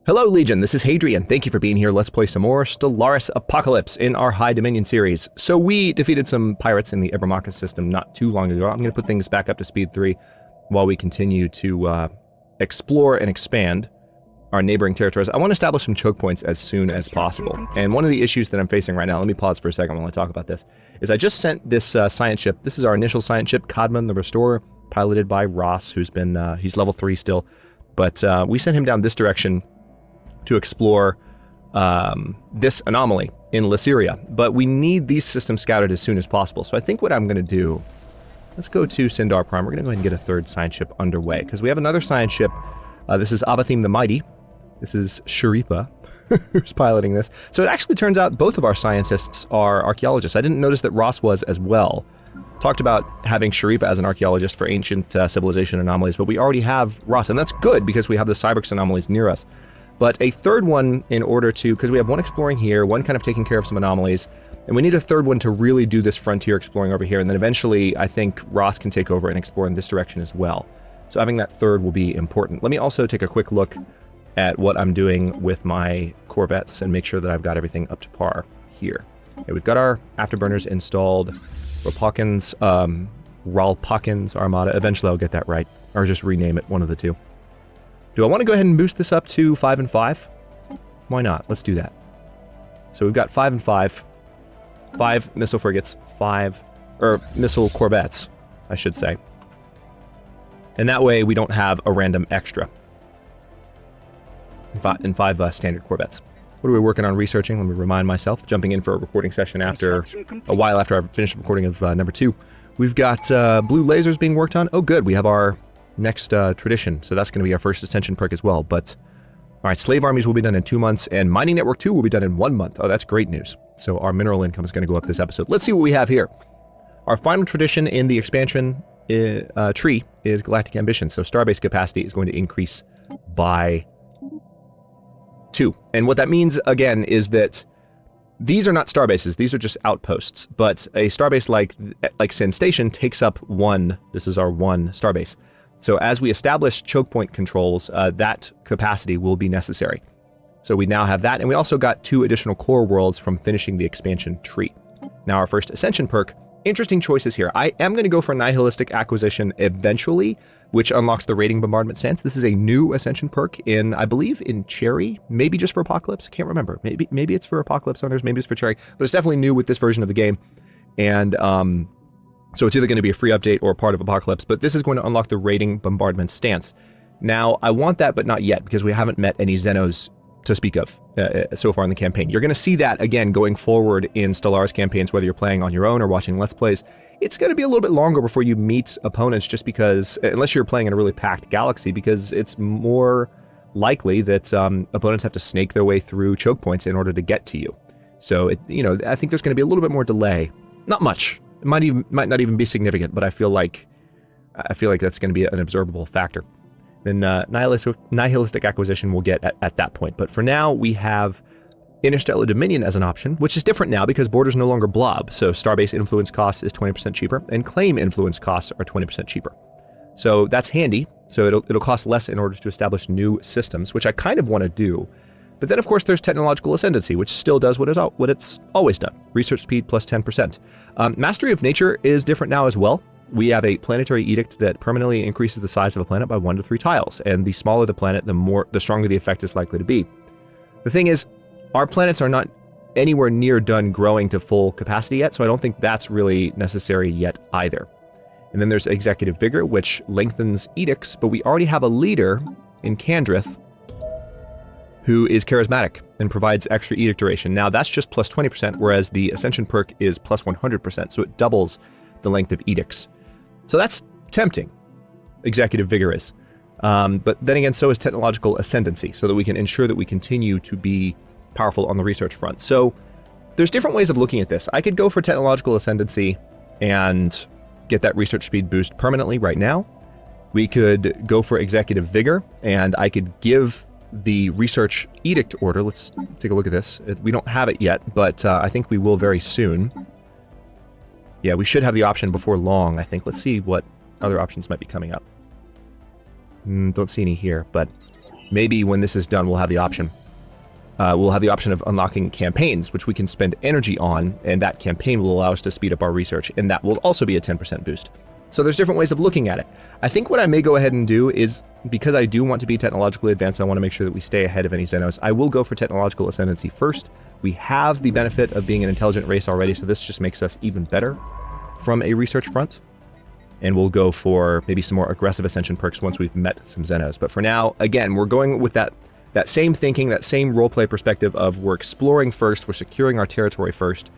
Hello Legion, this is Hadrian. Thank you for being here. Let's play some more Stellaris Apocalypse in our High Dominion series. So we defeated some pirates in the Ibermaka system not too long ago. I'm going to put things back up to speed 3 while we continue to explore and expand our neighboring territories. I want to establish some choke points as soon as possible. And one of the issues that I'm facing right now, let me pause for a second while I talk about this, is I just sent this science ship. This is our initial science ship, Codman the Restorer, piloted by Ross, who's been, he's level 3 still. But we sent him down this direction to explore this anomaly in Lyceria. But we need these systems scouted as soon as possible. So I think what I'm going to do, let's go to Syndar Prime. We're going to go ahead and get a third science ship underway, because we have another science ship. This is Avathim the Mighty. This is Cherryh, who's piloting this. So it actually turns out both of our scientists are archaeologists. I didn't notice that Ross was as well. Talked about having Cherryh as an archaeologist for ancient civilization anomalies, but we already have Ross, and that's good because we have the Cyberx anomalies near us. But a third one in order to, because we have one exploring here, one kind of taking care of some anomalies, and we need a third one to really do this frontier exploring over here, and then eventually I think Ross can take over and explore in this direction as well. So having that third will be important. Let me also take a quick look at what I'm doing with my corvettes and make sure that I've got everything up to par here. Okay, we've got our afterburners installed, Ralpakins Armada. Eventually I'll get that right, or just rename it, one of the two. Do I want to go ahead and boost this up to 5 and 5? Why not? Let's do that. So we've got 5 and 5. 5 missile frigates, 5, or missile corvettes, I should say. And that way we don't have a random extra. And 5 standard corvettes. What are we working on researching? Let me remind myself. Jumping in for a recording session after a while after I finished recording of number 2. We've got blue lasers being worked on. Oh good, we have our next tradition, so that's going to be our first ascension perk as well. But all right, slave armies will be done in 2 months, and mining network 2 will be done in 1 month. Oh, that's great news. So our mineral income is going to go up this episode. Let's see what we have here. Our final tradition in the expansion tree is Galactic Ambitions. So starbase capacity is going to increase by 2. And what that means again is that these are not starbases, these are just outposts, but a starbase like Sin Station takes up 1, this is our 1 starbase. So as we establish choke point controls, that capacity will be necessary. So we now have that, and we also got 2 additional core worlds from finishing the expansion tree. Now our first ascension perk, interesting choices here. I am going to go for Nihilistic Acquisition eventually, which unlocks the raiding bombardment stance. This is a new ascension perk in, I believe, in Cherryh, maybe just for Apocalypse, I can't remember. Maybe it's for Apocalypse owners, maybe it's for Cherryh, but it's definitely new with this version of the game. And so it's either going to be a free update or part of Apocalypse, but this is going to unlock the raiding bombardment stance. Now, I want that, but not yet, because we haven't met any Xenos to speak of so far in the campaign. You're going to see that, again, going forward in Stellaris campaigns, whether you're playing on your own or watching Let's Plays. It's going to be a little bit longer before you meet opponents, just because, unless you're playing in a really packed galaxy, because it's more likely that opponents have to snake their way through choke points in order to get to you. So, I think there's going to be a little bit more delay. Not much. It might not even be significant, but I feel like that's going to be an observable factor. Then Nihilistic Acquisition we'll get at that point. But for now, we have Interstellar Dominion as an option, which is different now because borders no longer blob. So Starbase influence cost is 20% cheaper, and claim influence costs are 20% cheaper. So that's handy. So it'll cost less in order to establish new systems, which I kind of want to do. But then, of course, there's Technological Ascendancy, which still does what it's always done. Research speed plus 10%. Mastery of Nature is different now as well. We have a planetary edict that permanently increases the size of a planet by 1 to 3 tiles. And the smaller the planet, the stronger the effect is likely to be. The thing is, our planets are not anywhere near done growing to full capacity yet, so I don't think that's really necessary yet either. And then there's Executive Vigor, which lengthens edicts, but we already have a leader in Candrith who is charismatic and provides extra edict duration. Now that's just plus 20%, whereas the Ascension perk is plus 100%, so it doubles the length of edicts. So that's tempting, Executive Vigor is. But then again, so is Technological Ascendancy, so that we can ensure that we continue to be powerful on the research front. So there's different ways of looking at this. I could go for Technological Ascendancy and get that research speed boost permanently right now. We could go for Executive Vigor, and I could give the research edict order. Let's take a look at this. We don't have it yet, but I think we will very soon. Yeah, we should have the option before long, I think. Let's see what other options might be coming up. Don't see any here, but maybe when this is done, we'll have the option. We'll have the option of unlocking campaigns, which we can spend energy on, and that campaign will allow us to speed up our research, and that will also be a 10% boost. So there's different ways of looking at it. I think what I may go ahead and do is, because I do want to be technologically advanced, I want to make sure that we stay ahead of any Xenos, I will go for technological ascendancy first. We have the benefit of being an intelligent race already, so this just makes us even better from a research front. And we'll go for maybe some more aggressive ascension perks once we've met some Xenos. But for now, again, we're going with that same thinking, that same roleplay perspective of we're exploring first, we're securing our territory first,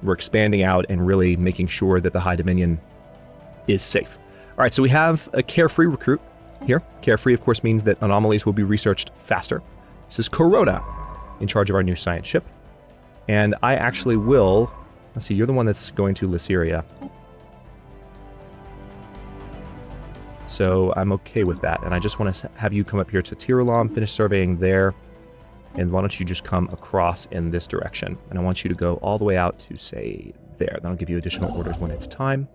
we're expanding out and really making sure that the High Dominion is safe. All right, so we have a carefree recruit here. Carefree, of course, means that anomalies will be researched faster. This is Corona, in charge of our new science ship. And I actually will... Let's see, you're the one that's going to Lyceria. So I'm okay with that. And I just want to have you come up here to Tirulom, finish surveying there. And why don't you just come across in this direction. And I want you to go all the way out to, say, there. That'll give you additional orders when it's time.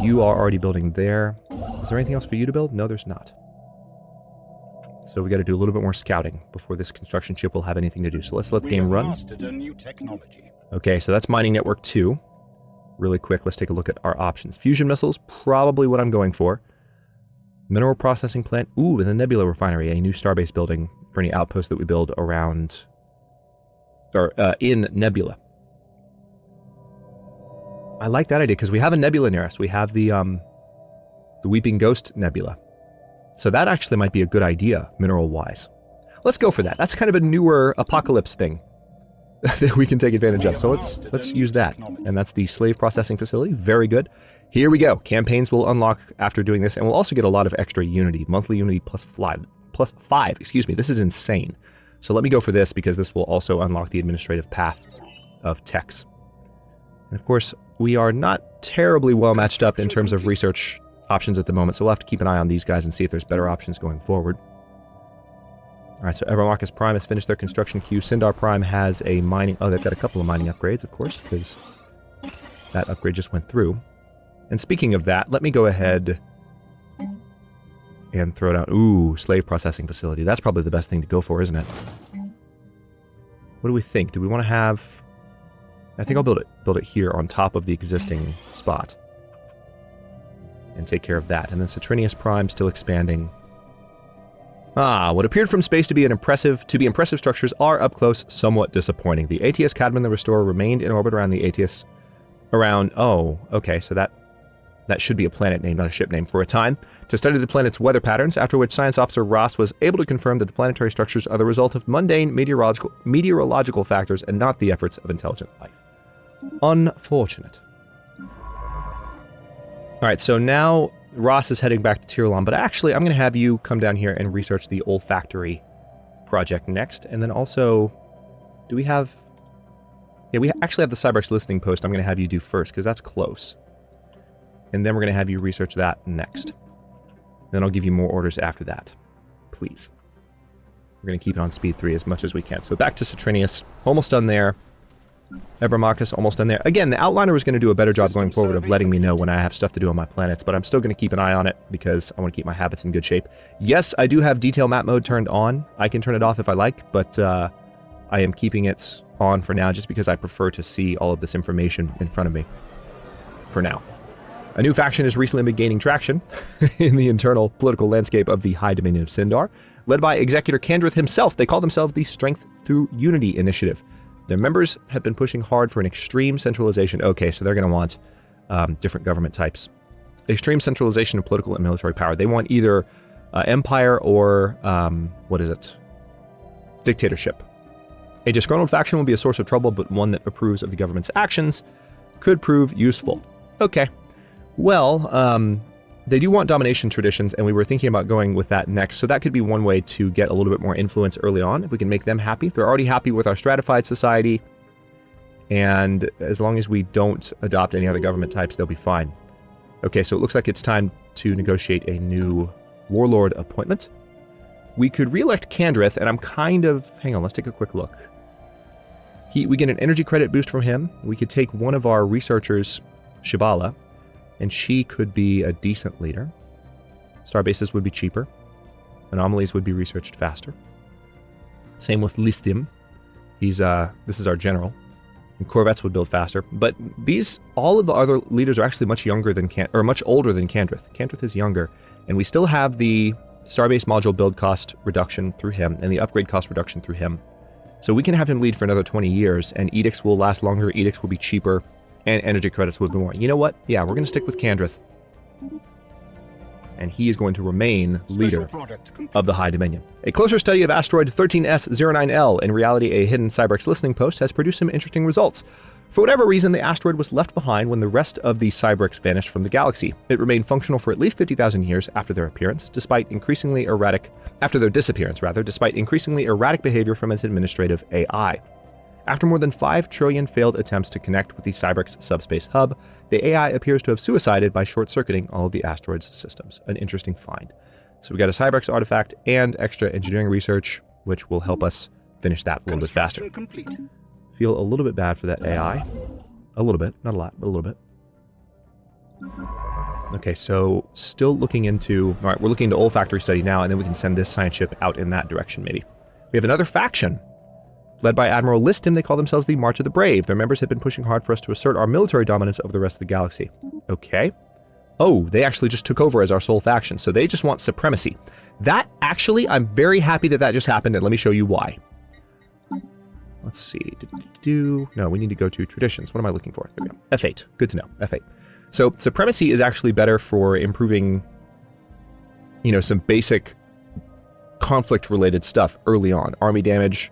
You are already building there. Is there anything else for you to build? No, there's not. So we got to do a little bit more scouting before this construction ship will have anything to do. So let's let the game run. Okay, so that's mining network 2. Really quick, let's take a look at our options. Fusion missiles, probably what I'm going for. Mineral processing plant. Ooh, and the Nebula refinery, a new starbase building for any outposts that we build around, or in Nebula. I like that idea because we have a nebula near us. We have the Weeping Ghost Nebula. So that actually might be a good idea, mineral-wise. Let's go for that. That's kind of a newer apocalypse thing that we can take advantage of. So let's use that. And that's the slave processing facility. Very good. Here we go. Campaigns will unlock after doing this, and we'll also get a lot of extra unity. Monthly unity plus 5. Excuse me. This is insane. So let me go for this because this will also unlock the administrative path of techs. And of course, we are not terribly well matched up in terms of research options at the moment, so we'll have to keep an eye on these guys and see if there's better options going forward. Alright, so Evermarcus Prime has finished their construction queue. Syndar Prime has a mining... Oh, they've got a couple of mining upgrades, of course, because that upgrade just went through. And speaking of that, let me go ahead and throw down... Ooh, slave processing facility. That's probably the best thing to go for, isn't it? What do we think? Do we want to have... I think I'll build it here on top of the existing spot. And take care of that. And then Citrinius Prime still expanding. Ah, what appeared from space to be impressive structures are up close somewhat disappointing. The ATS Cadman the Restorer remained in orbit around the ATS oh, okay, so that should be a planet name, not a ship name, for a time, to study the planet's weather patterns, after which Science Officer Ross was able to confirm that the planetary structures are the result of mundane meteorological factors and not the efforts of intelligent life. Unfortunate. Alright, so now Ross is heading back to Tirulon, but actually I'm going to have you come down here and research the olfactory project next, and then also, do we have... Yeah, we actually have the Cybrex listening post I'm going to have you do first, because that's close. And then we're going to have you research that next. Then I'll give you more orders after that. Please. We're going to keep it on speed 3 as much as we can. So back to Citrinius. Almost done there. Ebermarcus, almost done there. Again, the Outliner is going to do a better job going forward of letting me know when I have stuff to do on my planets, but I'm still going to keep an eye on it because I want to keep my habits in good shape. Yes, I do have detail map mode turned on. I can turn it off if I like, but I am keeping it on for now just because I prefer to see all of this information in front of me. For now. A new faction has recently been gaining traction in the internal political landscape of the High Dominion of Syndar. Led by Executor Candrith himself, they call themselves the Strength Through Unity Initiative. Their members have been pushing hard for an extreme centralization. Okay, so they're going to want different government types. Extreme centralization of political and military power. They want either empire or, dictatorship. A disgruntled faction will be a source of trouble, but one that approves of the government's actions could prove useful. Okay. Well, they do want domination traditions, and we were thinking about going with that next, so that could be one way to get a little bit more influence early on, if we can make them happy. They're already happy with our stratified society, and as long as we don't adopt any other government types, they'll be fine. Okay, so it looks like it's time to negotiate a new Warlord appointment. We could re-elect Candrith, and I'm kind of... Hang on, let's take a quick look. We get an energy credit boost from him. We could take one of our researchers, Shibala, and she could be a decent leader. Star bases would be cheaper. Anomalies would be researched faster. Same with Listim. This is our general. And corvettes would build faster. But all of the other leaders are actually much younger than much older than Candrith. Candrith is younger, and we still have the Starbase module build cost reduction through him and the upgrade cost reduction through him. So we can have him lead for another 20 years, and edicts will last longer, edicts will be cheaper, and energy credits will be more. You know what? Yeah, we're going to stick with Candrith. And he is going to remain leader of the High Dominion. A closer study of asteroid 13S09L, in reality a hidden Cybrex listening post, has produced some interesting results. For whatever reason, the asteroid was left behind when the rest of the Cybrex vanished from the galaxy. It remained functional for at least 50,000 years after their disappearance, despite increasingly erratic behavior from its administrative AI. After more than 5 trillion failed attempts to connect with the Cybrex subspace hub, the AI appears to have suicided by short-circuiting all of the asteroid's systems. An interesting find. So we got a Cybrex artifact and extra engineering research, which will help us finish that a little bit faster. Complete. Feel a little bit bad for that AI. A little bit. Not a lot, but a little bit. Okay, so still looking into... Alright, we're looking into olfactory study now, and then we can send this science ship out in that direction, maybe. We have another faction. Led by Admiral Listim, they call themselves the March of the Brave. Their members have been pushing hard for us to assert our military dominance over the rest of the galaxy. Okay. Oh, they actually just took over as our sole faction, so they just want supremacy. That, actually, I'm very happy that just happened, and let me show you why. Let's see. No, we need to go to traditions. What am I looking for? There we go. F8. Good to know. F8. So, supremacy is actually better for improving, some basic conflict-related stuff early on. Army damage,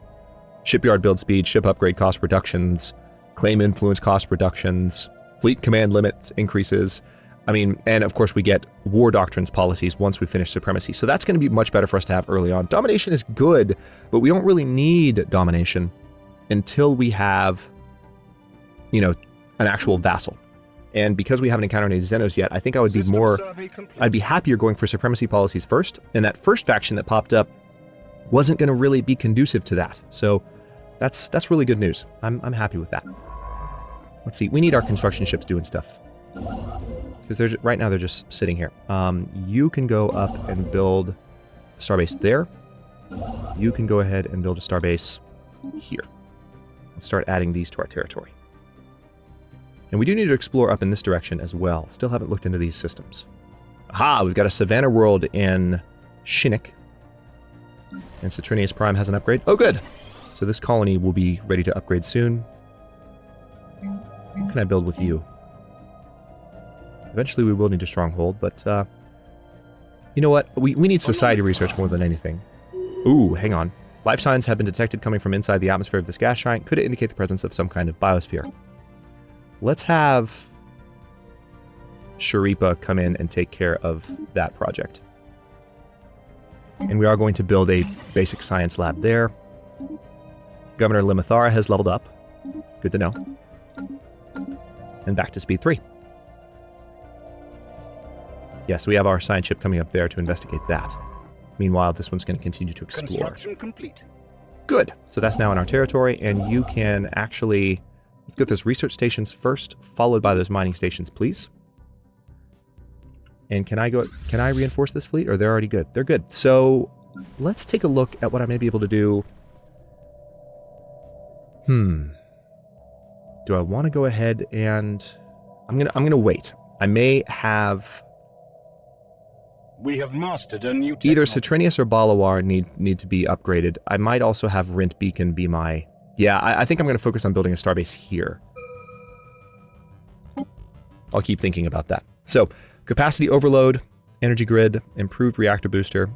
shipyard build speed, ship upgrade cost reductions, claim influence cost reductions, fleet command limit increases. And of course we get war doctrines policies once we finish supremacy. So that's going to be much better for us to have early on. Domination is good, but we don't really need domination until we have, an actual vassal. And because we haven't encountered any Xenos yet, I think I'd be happier going for supremacy policies first. And that first faction that popped up wasn't going to really be conducive to that. So that's really good news. I'm happy with that. Let's see. We need our construction ships doing stuff. Because right now they're just sitting here. You can go up and build a starbase there. You can go ahead and build a starbase here. Let's start adding these to our territory. And we do need to explore up in this direction as well. Still haven't looked into these systems. Aha! We've got a Savannah world in Shinnik. And Saturnius Prime has an upgrade. Oh, good! So this colony will be ready to upgrade soon. What can I build with you? Eventually we will need a stronghold, but you know what? We need society research more than anything. Ooh, hang on. Life signs have been detected coming from inside the atmosphere of this gas giant. Could it indicate the presence of some kind of biosphere? Let's have Sharipa come in and take care of that project. And we are going to build a basic science lab there. Governor Limithara has leveled up. Good to know. And back to speed 3. Yes, we have our science ship coming up there to investigate that. Meanwhile, this one's going to continue to explore. Construction complete. Good. So that's now in our territory, and you can actually... Let's get those research stations first, followed by those mining stations, please. And can I reinforce this fleet, or they're already good? They're good. So let's take a look at what I may be able to do. Do I want to go ahead and... I'm gonna wait. I may have... We have mastered a new Either Saturnius or Balawar need to be upgraded. I might also have Rint Beacon be my... Yeah, I think I'm going to focus on building a starbase here. I'll keep thinking about that. So, capacity overload, energy grid, improved reactor booster.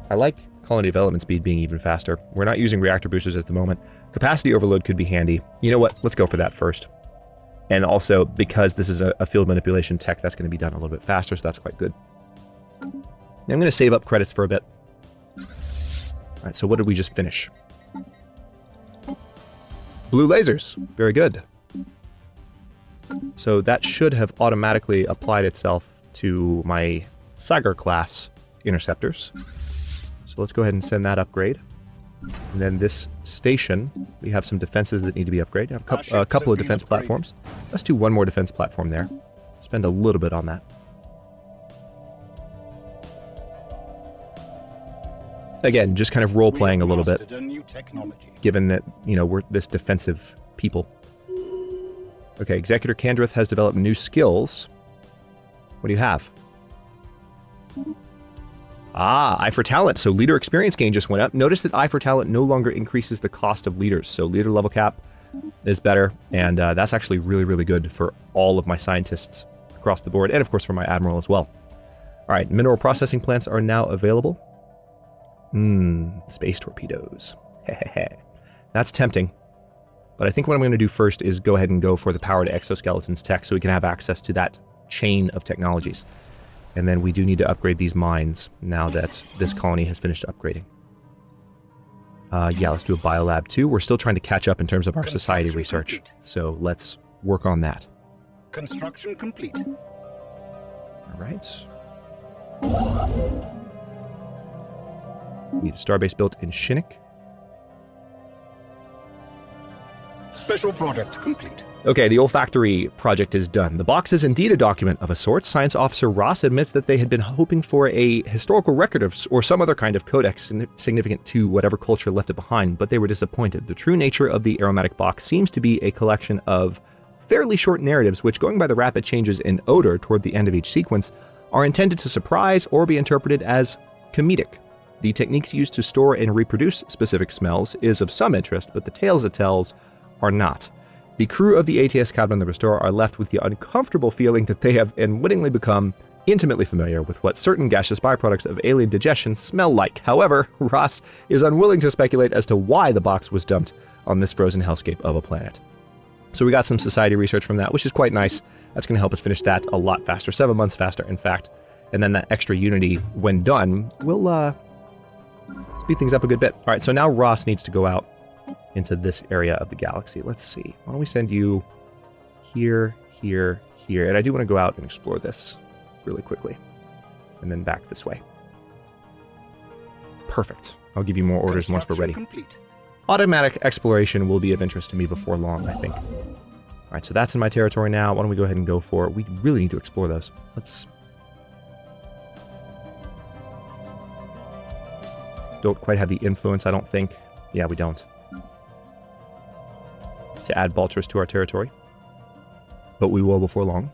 I like colony development speed being even faster. We're not using reactor boosters at the moment. Capacity overload could be handy. You know what? Let's go for that first. And also, because this is a field manipulation tech, that's going to be done a little bit faster, so that's quite good. And I'm going to save up credits for a bit. All right, so what did we just finish? Blue lasers. Very good. So that should have automatically applied itself to my Sagar class interceptors. So let's go ahead and send that upgrade. And then this station, we have some defenses that need to be upgraded. I have a couple of defense platforms. Let's do one more defense platform there. Spend a little bit on that. Again, just kind of role-playing a little bit, mastered a new technology. given that, you know, we're this defensive people. Okay, Executor Candrith has developed new skills. What do you have? Ah, Eye for Talent. So leader experience gain just went up. Notice that Eye for Talent no longer increases the cost of leaders. So leader level cap is better. And that's actually really, really good for all of my scientists across the board. And of course for my admiral as well. All right, mineral processing plants are now available. Space torpedoes. That's tempting. But I think what I'm going to do first is go ahead and go for the powered exoskeletons tech so we can have access to that chain of technologies. And then we do need to upgrade these mines now that this colony has finished upgrading. Yeah, let's do a biolab too. We're still trying to catch up in terms of our society research. Complete. So let's work on that. Construction complete. All right. Need a starbase built in Shinnik. Special product complete. Okay, the olfactory project is done. The box is indeed a document of a sort. Science officer Ross admits that they had been hoping for a historical record of, or some other kind of codex significant to whatever culture left it behind, but they were disappointed. The true nature of the aromatic box seems to be a collection of fairly short narratives, which, going by the rapid changes in odor toward the end of each sequence, are intended to surprise or be interpreted as comedic. The techniques used to store and reproduce specific smells is of some interest, but the tales it tells are not. The crew of the ATS Cadman the Restorer are left with the uncomfortable feeling that they have unwittingly become intimately familiar with what certain gaseous byproducts of alien digestion smell like. However, Ross is unwilling to speculate as to why the box was dumped on this frozen hellscape of a planet. So we got some society research from that, which is quite nice. That's going to help us finish that a lot faster, 7 months faster, in fact. And then that extra unity, when done, will speed things up a good bit. All right, so now Ross needs to go out into this area of the galaxy. Let's see. Why don't we send you here, here, here. And I do want to go out and explore this really quickly. And then back this way. Perfect. I'll give you more orders once we're ready. Complete. Automatic exploration will be of interest to me before long, I think. All right, so that's in my territory now. Why don't we go ahead and go for it? We really need to explore those. Let's... Don't quite have the influence, I don't think. Yeah, we don't. To add Baltras to our territory. But we will before long.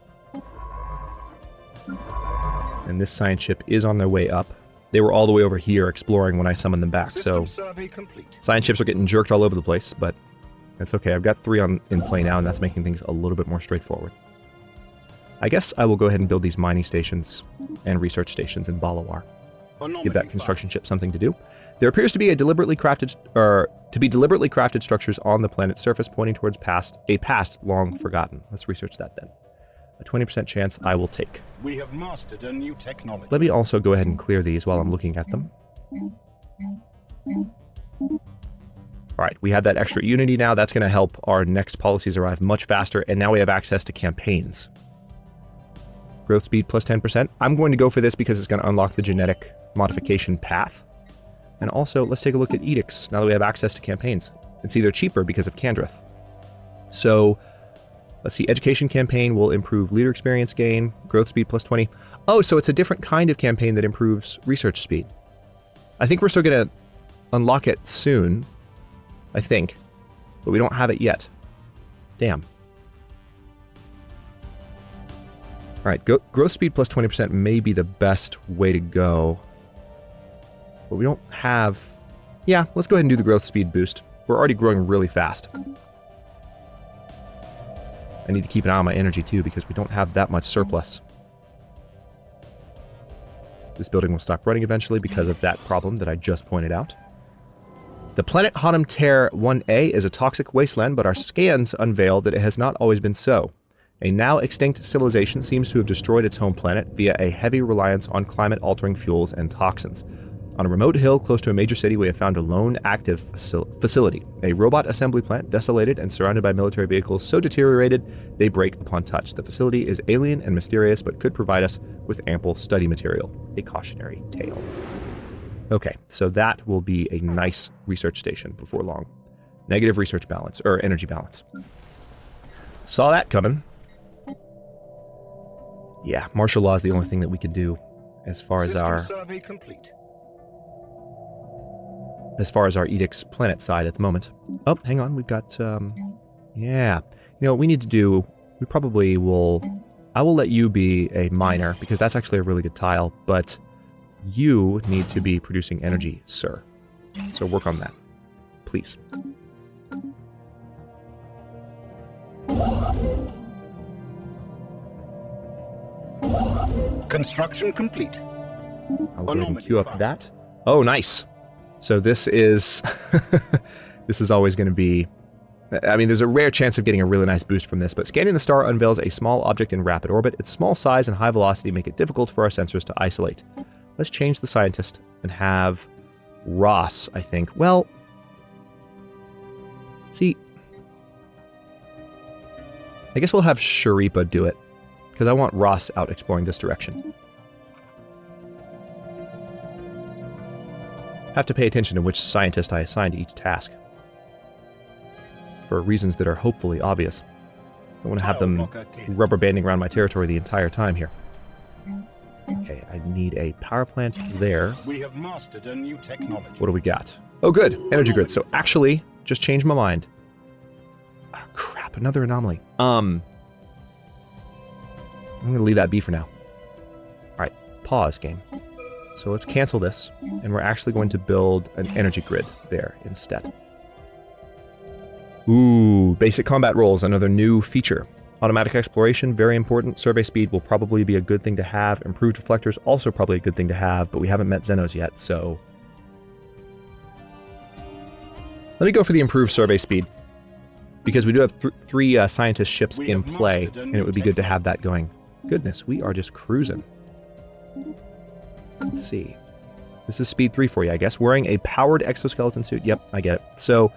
And this science ship is on their way up. They were all the way over here exploring when I summoned them back, System so survey complete. science ships are getting jerked all over the place, but that's okay. I've got 3 in play now, and that's making things a little bit more straightforward. I guess I will go ahead and build these mining stations and research stations in Balawar. Give that construction ship something to do. There appears to be deliberately crafted structures on the planet's surface pointing towards a past long forgotten. Let's research that then. A 20% chance I will take. We have mastered a new technology. Let me also go ahead and clear these while I'm looking at them. Alright, we have that extra unity now. That's going to help our next policies arrive much faster, and now we have access to campaigns. Growth speed plus 10%. I'm going to go for this because it's going to unlock the genetic modification path. And also, let's take a look at edicts now that we have access to campaigns. It's either cheaper because of Candrith. So, let's see, education campaign will improve leader experience gain, growth speed plus 20. Oh, so it's a different kind of campaign that improves research speed. I think we're still going to unlock it soon, I think, but we don't have it yet. Damn. Alright, growth speed plus 20% may be the best way to go. But we don't have... Yeah, let's go ahead and do the growth speed boost. We're already growing really fast. I need to keep an eye on my energy too because we don't have that much surplus. This building will stop running eventually because of that problem that I just pointed out. The planet Hadam Ter 1A is a toxic wasteland, but our scans unveil that it has not always been so. A now extinct civilization seems to have destroyed its home planet via a heavy reliance on climate-altering fuels and toxins. On a remote hill close to a major city, we have found a lone active facility, a robot assembly plant desolated and surrounded by military vehicles so deteriorated they break upon touch. The facility is alien and mysterious, but could provide us with ample study material. A cautionary tale. Okay, so that will be a nice research station before long. Negative research balance, or energy balance. Saw that coming. Yeah, martial law is the only thing that we can do as far as our... survey complete. as far as our Edict's planet side at the moment. Oh, hang on, we've got, yeah. You know what we need to do, we probably will, I will let you be a miner, because that's actually a really good tile, but you need to be producing energy, sir. So work on that, please. Construction complete. I'll go ahead and queue up that. Oh, nice. So this is this is always going to be, I mean, there's a rare chance of getting a really nice boost from this, but scanning the star unveils a small object in rapid orbit. Its small size and high velocity make it difficult for our sensors to isolate. Let's change the scientist and have Ross, I think. Well, see, I guess we'll have Cherryh do it, because I want Ross out exploring this direction. Have to pay attention to which scientist I assign to each task, for reasons that are hopefully obvious. I don't want to have them rubber banding around my territory the entire time here. Okay, I need a power plant there. We have mastered a new technology. What do we got? Oh, good. Energy grid. So actually, just changed my mind. Oh, crap. Another anomaly. I'm going to leave that be for now. All right. Pause, game. So let's cancel this, and we're actually going to build an energy grid there instead. Ooh, basic combat roles, another new feature. Automatic exploration, very important. Survey speed will probably be a good thing to have. Improved reflectors, also probably a good thing to have, but we haven't met Xenos yet, so... Let me go for the improved survey speed, because we do have three scientist ships in play, and it would be good to have that going. Goodness, we are just cruising. Let's see. This is speed 3 for you, I guess. Wearing a powered exoskeleton suit. Yep, I get it. So,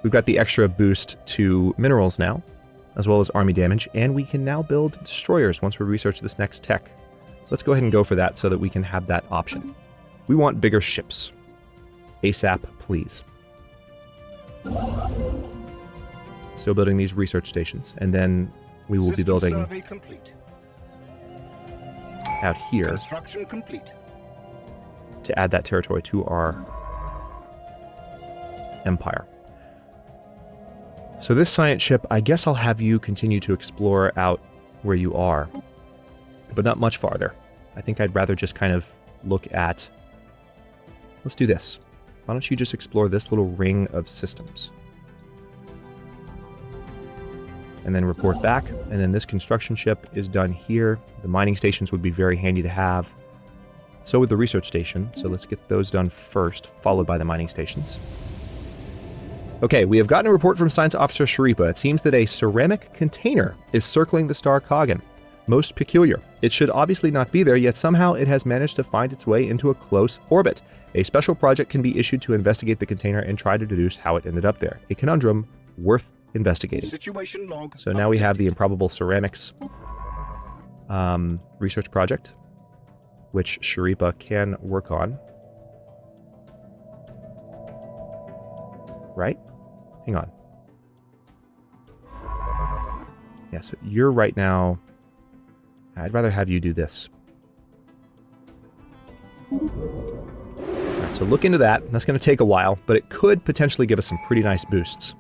we've got the extra boost to minerals now, as well as army damage, and we can now build destroyers once we research this next tech. Let's go ahead and go for that so that we can have that option. We want bigger ships. ASAP, please. Still building these research stations, and then we will be building out here Construction complete. to add that territory to our empire. So this science ship, I guess I'll have you continue to explore out where you are, but not much farther. I think I'd rather just kind of look at... Let's do this. Why don't you just explore this little ring of systems? And then report back, and then this construction ship is done here. The mining stations would be very handy to have. So would the research station, so let's get those done first, followed by the mining stations. Okay, we have gotten a report from Science Officer Cherryh. It seems that a ceramic container is circling the star Coggan. Most peculiar. It should obviously not be there, yet somehow it has managed to find its way into a close orbit. A special project can be issued to investigate the container and try to deduce how it ended up there. A conundrum worth investigating. Situation log So now we have the improbable ceramics research project, which Cherryh can work on. Right? Hang on. Yeah, so you're right now... I'd rather have you do this. Alright, so look into that. That's going to take a while, but it could potentially give us some pretty nice boosts.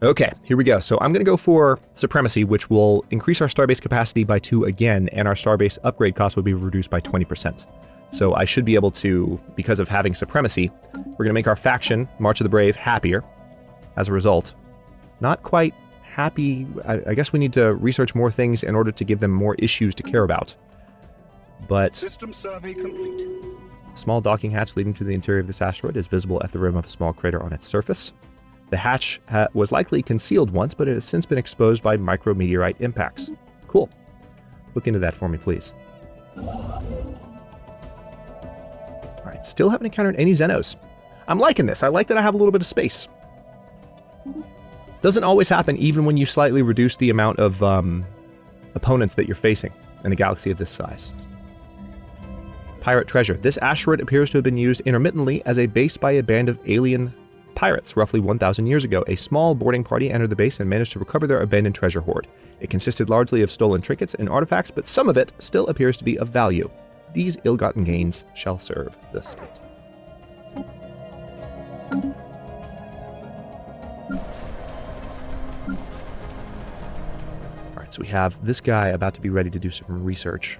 Okay, here we go. So I'm going to go for Supremacy, which will increase our starbase capacity by 2 again, and our starbase upgrade cost will be reduced by 20%. So I should be able to, because of having Supremacy, we're going to make our faction, March of the Brave, happier as a result. Not quite happy. I guess we need to research more things in order to give them more issues to care about. But System survey complete. a small docking hatch leading to the interior of this asteroid is visible at the rim of a small crater on its surface. The hatch was likely concealed once, but it has since been exposed by micrometeorite impacts. Cool. Look into that for me, please. Alright, still haven't encountered any Xenos. I'm liking this. I like that I have a little bit of space. Doesn't always happen, even when you slightly reduce the amount of opponents that you're facing in a galaxy of this size. Pirate treasure. This asteroid appears to have been used intermittently as a base by a band of alien pirates roughly 1,000 years ago. A small boarding party entered the base and managed to recover their abandoned treasure hoard. It consisted largely of stolen trinkets and artifacts, but some of it still appears to be of value. These ill-gotten gains shall serve the state. Alright, so we have this guy about to be ready to do some research,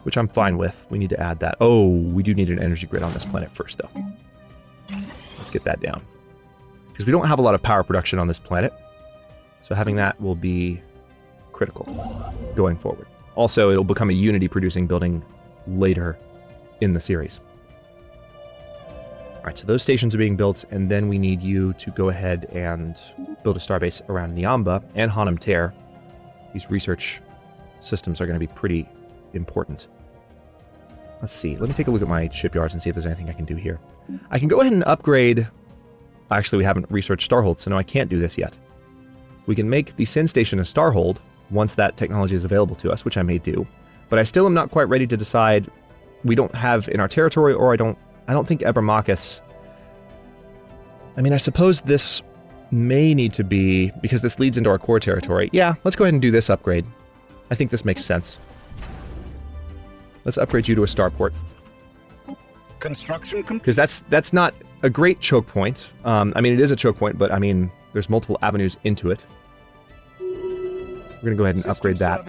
which I'm fine with. We need to add that. Oh, we do need an energy grid on this planet first, though. Let's get that down. Because we don't have a lot of power production on this planet, so having that will be critical going forward. Also, it'll become a Unity-producing building later in the series. Alright, so those stations are being built, and then we need you to go ahead and build a starbase around Niamba and Hanum Ter. These research systems are going to be pretty important. Let's see. Let me take a look at my shipyards and see if there's anything I can do here. I can go ahead and upgrade... Actually, we haven't researched Starhold, so no, I can't do this yet. We can make the Sin Station a Starhold once that technology is available to us, which I may do. But I still am not quite ready to decide. We don't have in our territory, or I don't think Ebermachus... I mean, I suppose this may need to be... Because this leads into our core territory. Yeah, let's go ahead and do this upgrade. I think this makes sense. Let's upgrade you to a starport. Construction complete. Because that's not a great choke point. I mean, it is a choke point, but I mean, there's multiple avenues into it. We're going to go ahead and upgrade that.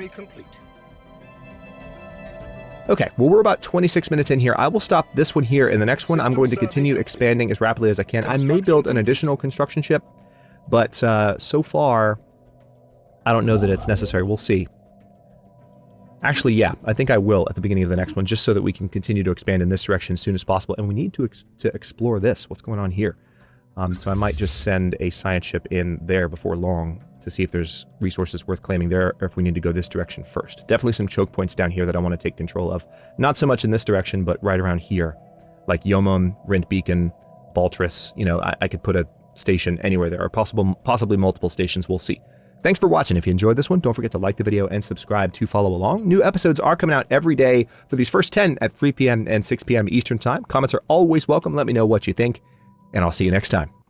Okay, well, we're about 26 minutes in here. I will stop this one here. In the next one, I'm going to continue expanding as rapidly as I can. I may build an additional construction ship, but so far, I don't know that it's necessary. We'll see. Actually, yeah, I think I will at the beginning of the next one, just so that we can continue to expand in this direction as soon as possible. And we need to explore this. What's going on here? So I might just send a science ship in there before long to see if there's resources worth claiming there, or if we need to go this direction first. Definitely some choke points down here that I want to take control of. Not so much in this direction, but right around here. Like Yomon, Rent Beacon, Baltris. You know, I could put a station anywhere there, or possibly multiple stations. We'll see. Thanks for watching. If you enjoyed this one, don't forget to like the video and subscribe to follow along. New episodes are coming out every day for these first 10 at 3 p.m. and 6 p.m. Eastern Time. Comments are always welcome. Let me know what you think, and I'll see you next time.